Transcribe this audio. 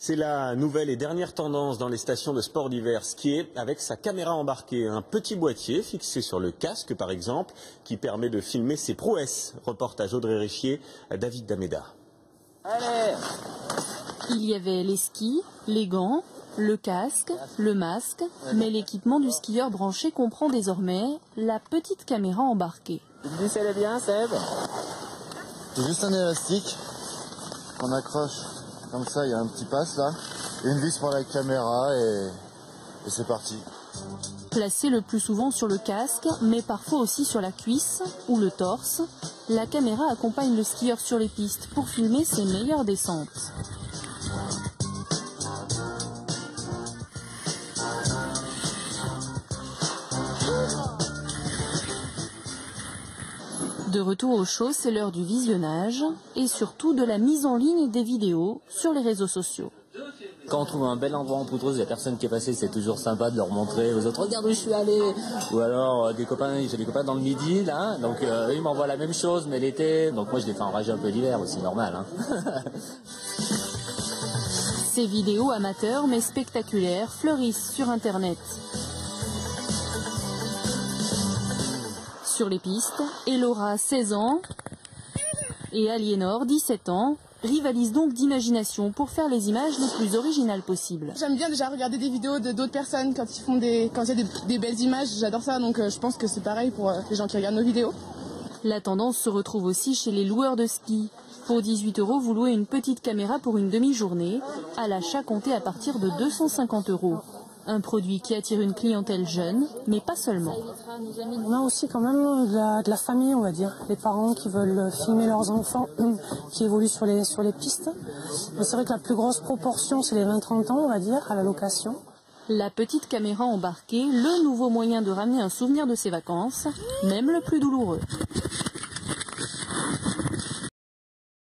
C'est la nouvelle et dernière tendance dans les stations de sport d'hiver skier avec sa caméra embarquée. Un petit boîtier fixé sur le casque par exemple qui permet de filmer ses prouesses. Reportage Audrey Richier, David Dameda. Allez. Il y avait les skis, les gants, le casque, le masque, mais l'équipement du skieur branché comprend désormais la petite caméra embarquée. Tu me dis si elle est bien, Seb? C'est juste un élastique qu'on accroche comme ça, il y a un petit passe là, une vis pour la caméra et c'est parti. Placée le plus souvent sur le casque, mais parfois aussi sur la cuisse ou le torse, la caméra accompagne le skieur sur les pistes pour filmer ses meilleures descentes. De retour au show, c'est l'heure du visionnage et surtout de la mise en ligne des vidéos sur les réseaux sociaux. Quand on trouve un bel endroit en poudreuse, il y a personne qui est passé, c'est toujours sympa de leur montrer aux autres, regarde où je suis allé. Ou alors j'ai des copains dans le midi là, donc eux ils m'envoient la même chose mais l'été, donc moi je les fais enrager un peu l'hiver aussi, normal. Hein. Ces vidéos amateurs mais spectaculaires fleurissent sur internet. Sur les pistes, Elora, 16 ans, et Aliénor, 17 ans, rivalisent donc d'imagination pour faire les images les plus originales possibles. J'aime bien déjà regarder des vidéos d'autres personnes quand il y a des belles images, j'adore ça, donc je pense que c'est pareil pour les gens qui regardent nos vidéos. La tendance se retrouve aussi chez les loueurs de ski. Pour 18 €, vous louez une petite caméra pour une demi-journée, à l'achat compté à partir de 250 €. Un produit qui attire une clientèle jeune, mais pas seulement. On a aussi quand même de la famille, on va dire. Les parents qui veulent filmer leurs enfants qui évoluent sur les pistes. Mais c'est vrai que la plus grosse proportion, c'est les 20-30 ans, on va dire, à la location. La petite caméra embarquée, le nouveau moyen de ramener un souvenir de ses vacances, même le plus douloureux.